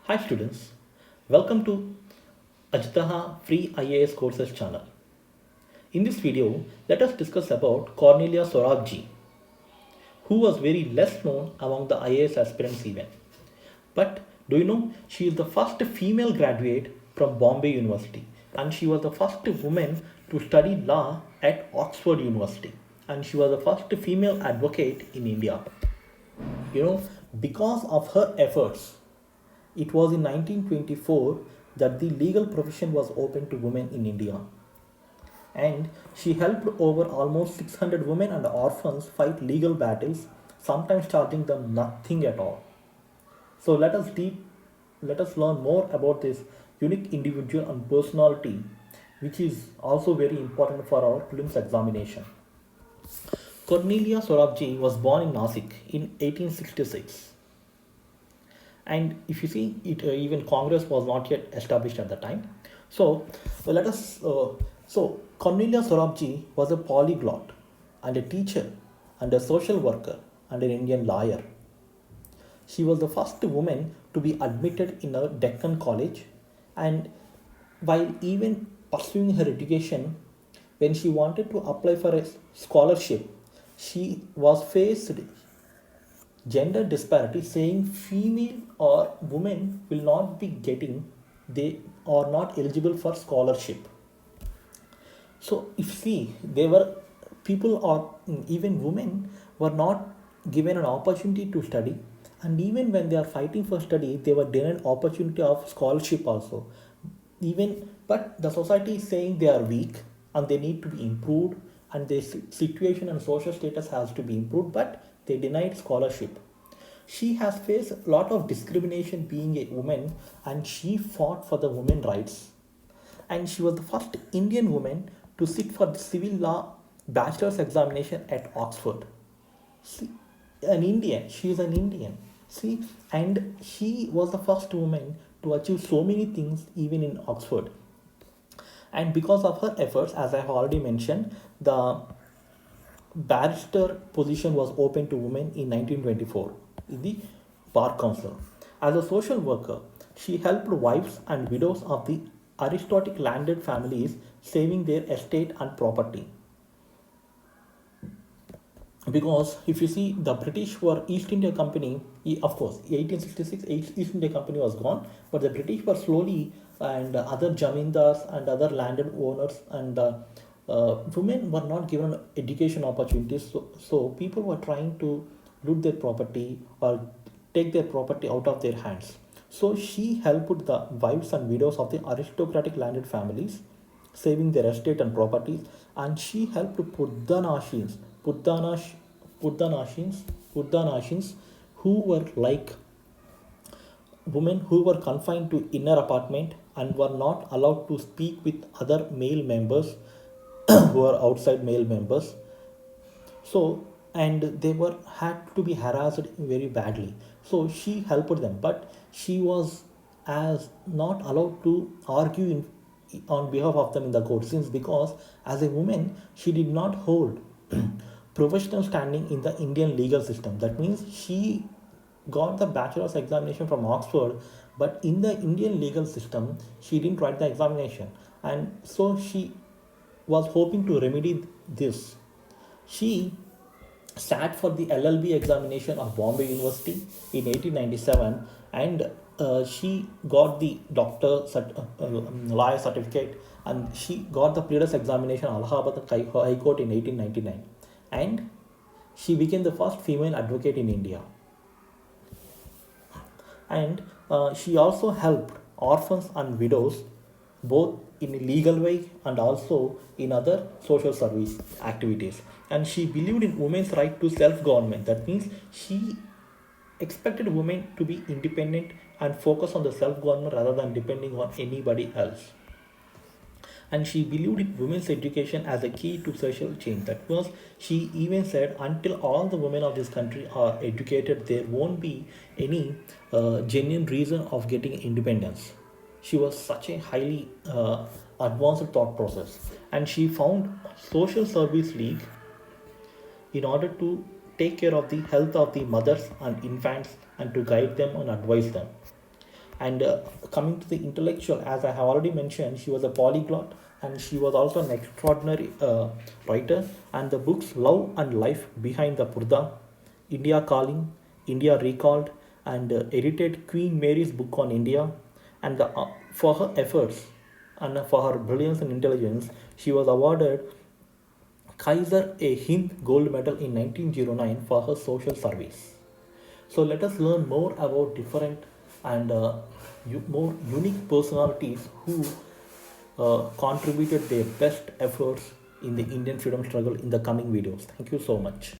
Hi students, welcome to Ajtaha Free IAS Courses channel. In this video, let us discuss about Cornelia Sorabji, who was very less known among the IAS aspirants even. But do you know, she is the first female graduate from Bombay University and she was the first woman to study law at Oxford University and she was the first female advocate in India. You know, because of her efforts, it was in 1924 that the legal profession was open to women in India. And she helped over almost 600 women and orphans fight legal battles, sometimes charging them nothing at all. So let us learn more about this unique individual and personality, which is also very important for our prelims examination. Cornelia Sorabji was born in Nasik in 1866. And if you see it, even Congress was not yet established at the time. So let us. So Cornelia Sorabji was a polyglot, and a teacher, and a social worker, and an Indian lawyer. She was the first woman to be admitted in a Deccan college, and while even pursuing her education, when she wanted to apply for a scholarship, she was faced gender disparity, saying female or women will not be getting, they are not eligible for scholarship. So if you see, they were people or even women were not given an opportunity to study, and even when they are fighting for study they were denied opportunity of scholarship also. Even but the society is saying they are weak and they need to be improved, and their situation and social status has to be improved, but they denied scholarship. She has faced a lot of discrimination being a woman, and she fought for the women rights. And she was the first Indian woman to sit for the civil law bachelor's examination at Oxford. See, an Indian, she is an Indian. See, and she was the first woman to achieve so many things even in Oxford. And because of her efforts, as I have already mentioned, the barrister position was open to women in 1924 in the Bar Council. As a social worker, she helped wives and widows of the aristocratic landed families, saving their estate and property. Because if you see, the British were East India Company, of course 1866 East India Company was gone, but the British were slowly, and other jamindars and other landed owners and women were not given education opportunities, so people were trying to loot their property or take their property out of their hands. So she helped the wives and widows of the aristocratic landed families, saving their estate and properties, and she helped Purdanashins, Purdanash, Purdanashins, Purdanashins, who were like women who were confined to inner apartment and were not allowed to speak with other male members who are outside male members. So, and they were had to be harassed very badly, so she helped them, but she was as not allowed to argue on behalf of them in the court, since because as a woman she did not hold professional standing in the Indian legal system. That means she got the bachelor's examination from Oxford, but in the Indian legal system she didn't write the examination, and so she was hoping to remedy this. She sat for the LLB examination of Bombay University in 1897, and she got the lawyer certificate, and she got the Pleaders examination at Allahabad High Court in 1899, and she became the first female advocate in India. And she also helped orphans and widows both in a legal way and also in other social service activities. And she believed in women's right to self-government. That means she expected women to be independent and focus on the self-government rather than depending on anybody else. And she believed in women's education as a key to social change. That was, she even said, until all the women of this country are educated, there won't be any genuine reason of getting independence. She was such a highly advanced thought process, and she found social service league in order to take care of the health of the mothers and infants and to guide them and advise them. And coming to the intellectual, as I have already mentioned, she was a polyglot and she was also an extraordinary writer. And the books Love and Life Behind the Purda, India Calling, India Recalled, and edited Queen Mary's book on India. And for her efforts and for her brilliance and intelligence, she was awarded Kaiser a Hind Gold Medal in 1909 for her social service. So let us learn more about different and more unique personalities who contributed their best efforts in the Indian freedom struggle in the coming videos. Thank you so much.